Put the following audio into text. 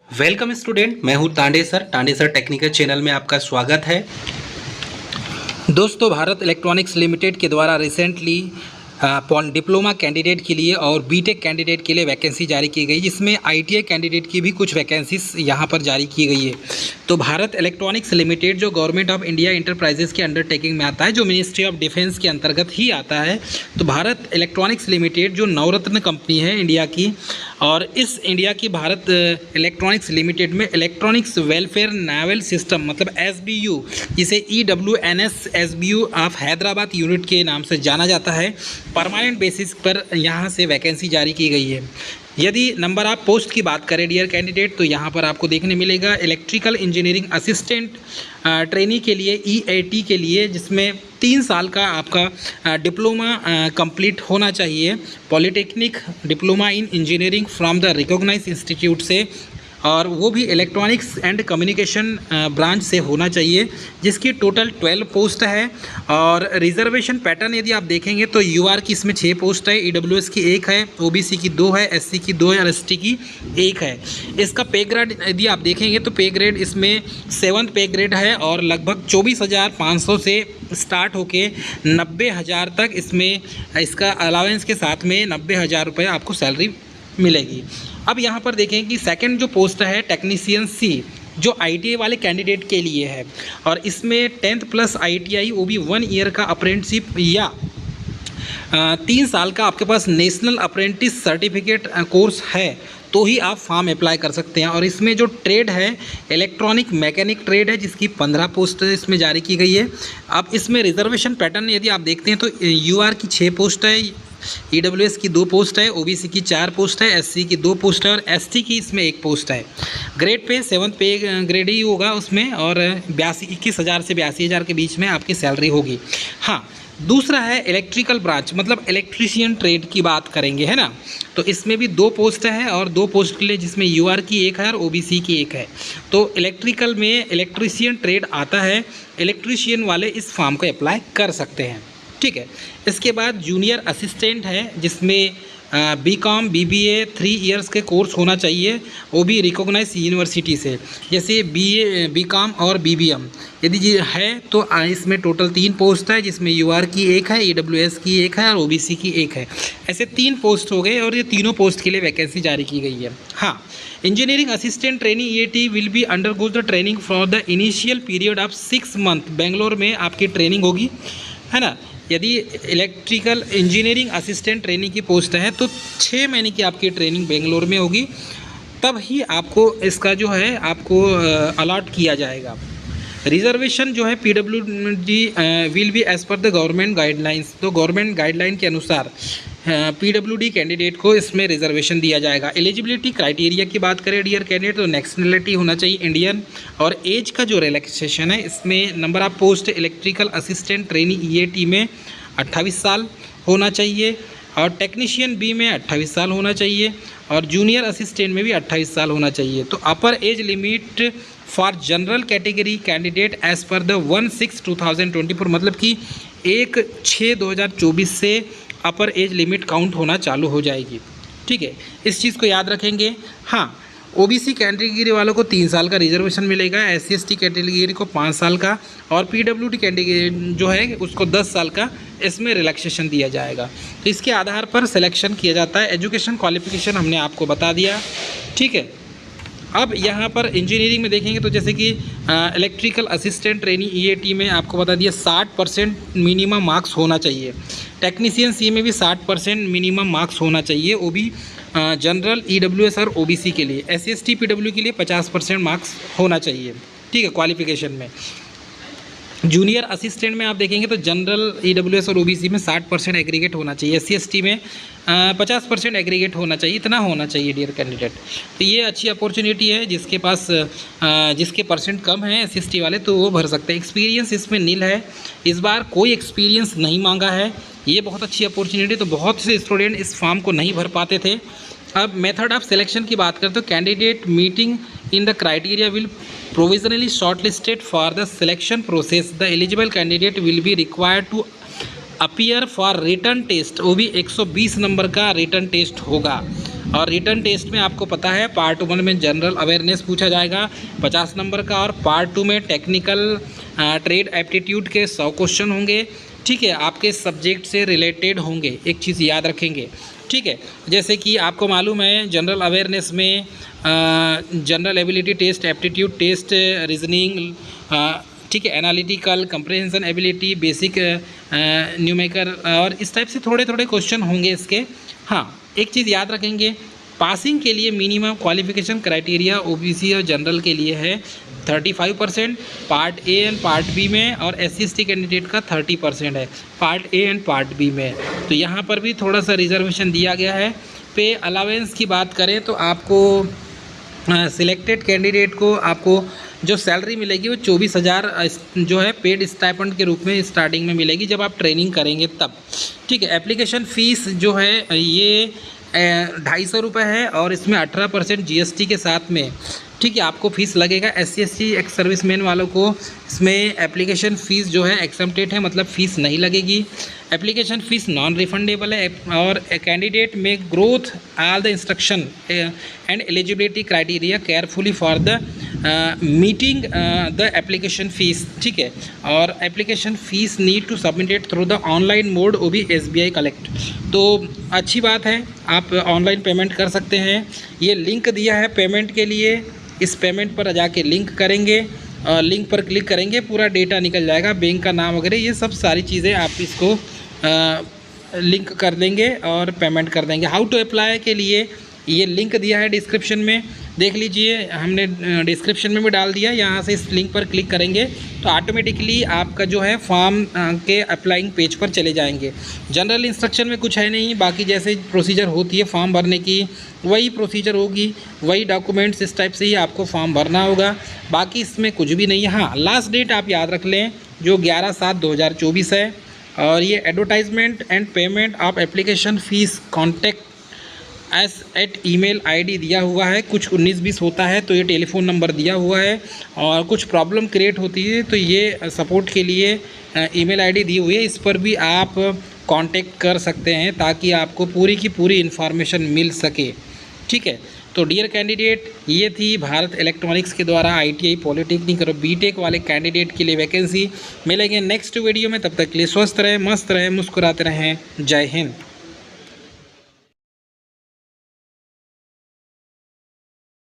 Welcome student, मैं हूं Tande sir technical channel में आपका स्वागत है। दोस्तों, भारत इलेक्ट्रॉनिक्स लिमिटेड के द्वारा रिसेंटली डिप्लोमा कैंडिडेट के लिए और बीटेक कैंडिडेट के लिए वैकेंसी जारी की गई, जिसमें आईटीआई कैंडिडेट की भी कुछ वैकेंसीज यहां पर जारी की गई है। तो भारत इलेक्ट्रॉनिक्स लिमिटेड जो गवर्नमेंट ऑफ इंडिया इंटरप्राइजेस के अंडरटेकिंग में आता है, जो मिनिस्ट्री ऑफ डिफेंस के अंतर्गत ही आता है। तो भारत इलेक्ट्रॉनिक्स लिमिटेड जो नवरत्न कंपनी है इंडिया की, और इस इंडिया की भारत इलेक्ट्रॉनिक्स लिमिटेड में इलेक्ट्रॉनिक्स वेलफेयर नेवल सिस्टम मतलब एसबीयू, जिसे EWNS SBU of Hyderabad unit के नाम से जाना जाता है, परमानेंट बेसिस पर यहाँ से वैकेंसी जारी की गई है। यदि नंबर ऑफ पोस्ट की बात करें डियर कैंडिडेट, तो यहाँ पर आपको देखने मिलेगा इलेक्ट्रिकल इंजीनियरिंग असिस्टेंट ट्रेनी के लिए EAT के लिए, जिसमें 3 साल का आपका डिप्लोमा कंप्लीट होना चाहिए, polytechnic diploma in engineering from the recognised institute से, और वो भी इलेक्ट्रॉनिक्स एंड कम्युनिकेशन ब्रांच से होना चाहिए, जिसकी टोटल 12 पोस्ट है। और रिजर्वेशन पैटर्न यदि आप देखेंगे तो UR की इसमें 6 पोस्ट है, EWS की 1 है, OBC की 2 है, SC की 2 है और ST की 1 है। इसका पे ग्रेड यदि आप देखेंगे तो पे ग्रेड इसमें 7th पे ग्रेड है, और लगभग 24,500 से स्टार्ट होके 90,000 तक इसमें इसका अलावेंस के साथ में 90,000 रुपये आपको सैलरी मिलेगी। अब यहाँ पर देखें कि सेकंड जो पोस्ट है टेक्नीशियन C, जो ITI वाले कैंडिडेट के लिए है, और इसमें 10th प्लस ITI, वो भी 1 ईयर का अप्रेंटिसशिप या 3 साल का आपके पास नेशनल अप्रेंटिस सर्टिफिकेट कोर्स है, तो ही आप फॉर्म अप्लाई कर सकते हैं। और इसमें जो ट्रेड है इलेक्ट्रॉनिक मैकेनिक ट्रेड है, जिसकी 15 पोस्ट इसमें जारी की गई है। अब इसमें रिजर्वेशन पैटर्न यदि आप देखते हैं तो UR की 6 पोस्ट है, EWS की 2 पोस्ट है, OBC की 4 पोस्ट है, SC की 2 पोस्ट है और ST की इसमें 1 पोस्ट है। ग्रेड पे 7th पे ग्रेड ही होगा उसमें, और 21,000 से 82,000 के बीच में आपकी सैलरी होगी। हाँ, दूसरा है इलेक्ट्रिकल ब्रांच मतलब इलेक्ट्रीशियन ट्रेड की बात करेंगे, है ना। तो इसमें भी 2 पोस्ट है, और 2 पोस्ट के लिए जिसमें UR की 1 है और OBC की 1 है। तो इलेक्ट्रिकल में इलेक्ट्रीशियन ट्रेड आता है, इलेक्ट्रीशियन वाले इस फॉर्म को अप्लाई कर सकते हैं, ठीक है। इसके बाद जूनियर असिस्टेंट है, जिसमें BCom BBA 3 इयर्स के कोर्स होना चाहिए, वो भी रिकॉग्नाइज यूनिवर्सिटी से, जैसे BA BCom और BBM यदि ये है तो इसमें टोटल 3 पोस्ट है, जिसमें UR की 1 है, EWS की 1 है और OBC की 1 है। ऐसे 3 पोस्ट हो गए, और ये तीनों पोस्ट के लिए वैकेंसी जारी की गई है। हाँ, engineering assistant trainee EAT will be undergoes the training for the initial period of 6 month. Bangalore में आपकी ट्रेनिंग होगी, है ना। यदि इलेक्ट्रिकल इंजीनियरिंग असिस्टेंट ट्रेनिंग की पोस्ट है तो 6 महीने की आपकी ट्रेनिंग बेंगलोर में होगी, तब ही आपको इसका जो है आपको अलॉट किया जाएगा। रिजर्वेशन जो है PWD will be as per the government guidelines. तो गवर्नमेंट गाइडलाइन के अनुसार PWD कैंडिडेट को इसमें रिजर्वेशन दिया जाएगा। एलिजिबिलिटी क्राइटेरिया की बात करें डियर कैंडिडेट, तो नेशनलिटी होना चाहिए इंडियन, और एज का जो रिलैक्सेशन है इसमें number of post electrical assistant trainee EAT में 28 साल होना चाहिए, और टेक्नीशियन B में 28 साल होना चाहिए, और जूनियर असिस्टेंट में भी 28 साल होना चाहिए। तो अपर age limit for general category candidate as per the 1/6/2024 मतलब कि 1/6/2024 से अपर एज लिमिट काउंट होना चालू हो जाएगी, ठीक है। इस चीज़ को याद रखेंगे। हाँ, OBC कैटेगरी वालों को 3 साल का रिजर्वेशन मिलेगा, SC ST कैटेगरी को 5 साल का, और PWD कैटेगरी जो है उसको 10 साल का इसमें रिलैक्सेशन दिया जाएगा। तो इसके आधार पर सिलेक्शन किया जाता है। एजुकेशन क्वालिफिकेशन हमने आपको बता दिया, ठीक है। अब यहाँ पर इंजीनियरिंग में देखेंगे तो जैसे कि इलेक्ट्रिकल असिस्टेंट ट्रेनी EAT में आपको बता दिया 60% मिनिमम मार्क्स होना चाहिए। टेक्नीशियन C में भी 60% मिनिमम मार्क्स होना चाहिए, वो भी जनरल EWS और OBC के लिए। SC ST PW के लिए 50% मार्क्स होना चाहिए, ठीक है, क्वालिफिकेशन में। जूनियर असिस्टेंट में आप देखेंगे तो जनरल EWS और OBC में 60% एग्रीगेट होना चाहिए, SC ST में 50% एग्रीगेट होना चाहिए, इतना होना चाहिए डियर कैंडिडेट। तो ये अच्छी अपॉर्चुनिटी है, जिसके पास जिसके परसेंट कम है SC ST वाले, तो वो भर सकते हैं। एक्सपीरियंस इसमें नील है, इस बार कोई एक्सपीरियंस नहीं मांगा है, ये बहुत अच्छी अपॉर्चुनिटी। तो बहुत से स्टूडेंट इस फॉर्म को नहीं भर पाते थे। अब मेथड ऑफ सिलेक्शन की बात करें तो candidate meeting in the criteria will provisionally shortlisted for the selection process. The eligible candidate will be required to appear for written test, वो भी 120 नंबर का रिटन टेस्ट होगा, और रिटन टेस्ट में आपको पता है पार्ट 1 में जनरल अवेयरनेस पूछा जाएगा 50 नंबर का, और पार्ट 2 में टेक्निकल ट्रेड एप्टीट्यूड के 100 क्वेश्चन होंगे। ठीक है, आपके सब्जेक्ट से रिलेटेड होंगे, एक चीज़ याद रखेंगे। ठीक है, जैसे कि आपको मालूम है जनरल अवेयरनेस में general ability test, aptitude test, reasoning, ठीक है, analytical, comprehension ability, basic numerical, और इस टाइप से थोड़े थोड़े क्वेश्चन होंगे इसके। हाँ, एक चीज़ याद रखेंगे, पासिंग के लिए मिनिमम क्वालिफिकेशन क्राइटेरिया ओबीसी और जनरल के लिए है 35% part A and part B में, और SC/ST कैंडिडेट का 30% है part A and part B में। तो यहाँ पर भी थोड़ा सा रिजर्वेशन दिया गया है। पे अलावेंस की बात करें तो आपको सिलेक्टेड कैंडिडेट को आपको जो सैलरी मिलेगी वो 24,000 जो है पेड स्टाइपेंड के रूप में स्टार्टिंग में मिलेगी जब आप ट्रेनिंग करेंगे तब। ठीक है, एप्लीकेशन फ़ीस जो है ये 250 रुपये है, और इसमें 18% GST के साथ में, ठीक है, आपको फ़ीस लगेगा। SC/ST एक्स सर्विसमैन वालों को इसमें एप्लीकेशन फ़ीस जो है एक्सम्प्टेड है, मतलब फ़ीस नहीं लगेगी। एप्लीकेशन फ़ीस नॉन रिफंडेबल है, और कैंडिडेट में ग्रोथ all the instruction and eligibility criteria carefully for the meeting the application fees. ठीक है, और application fees need to submitted through the online mode, वो भी SBI कलेक्ट। तो अच्छी बात है, आप ऑनलाइन पेमेंट कर सकते हैं। ये लिंक दिया है पेमेंट के लिए, इस पेमेंट पर जाके लिंक करेंगे, लिंक पर क्लिक करेंगे, पूरा डेटा निकल जाएगा, बैंक का नाम वगैरह, ये सब सारी चीज़ें आप इसको लिंक कर देंगे और पेमेंट कर देंगे। हाउ टू अप्लाई के लिए ये लिंक दिया है डिस्क्रिप्शन में, देख लीजिए, हमने डिस्क्रिप्शन में भी डाल दिया। यहाँ से इस लिंक पर क्लिक करेंगे तो ऑटोमेटिकली आपका जो है फॉर्म के अप्लाइंग पेज पर चले जाएंगे। जनरल इंस्ट्रक्शन में कुछ है नहीं, बाकी जैसे प्रोसीजर होती है फॉर्म भरने की वही प्रोसीजर होगी, वही डॉक्यूमेंट्स इस टाइप से ही आपको फॉर्म भरना होगा, बाकी इसमें कुछ भी नहीं है। हाँ, लास्ट डेट आप याद रख लें जो 11/7/2024 है, और ये advertisement and payment of application fees contact @email ID दिया हुआ है। कुछ 19-20 होता है तो ये टेलीफ़ोन नंबर दिया हुआ है, और कुछ प्रॉब्लम क्रिएट होती है तो ये सपोर्ट के लिए email ID दी हुई है, इस पर भी आप कांटेक्ट कर सकते हैं ताकि आपको पूरी की पूरी इन्फॉर्मेशन मिल सके। ठीक है, तो डियर कैंडिडेट, ये थी भारत इलेक्ट्रॉनिक्स के द्वारा ITI पॉलिटेक्निक और BTech वाले कैंडिडेट के लिए वैकेंसी। मिलेंगे नेक्स्ट वीडियो में, तब तक के लिए स्वस्थ रहें, मस्त रहें, मुस्कुराते रहें। जय हिंद।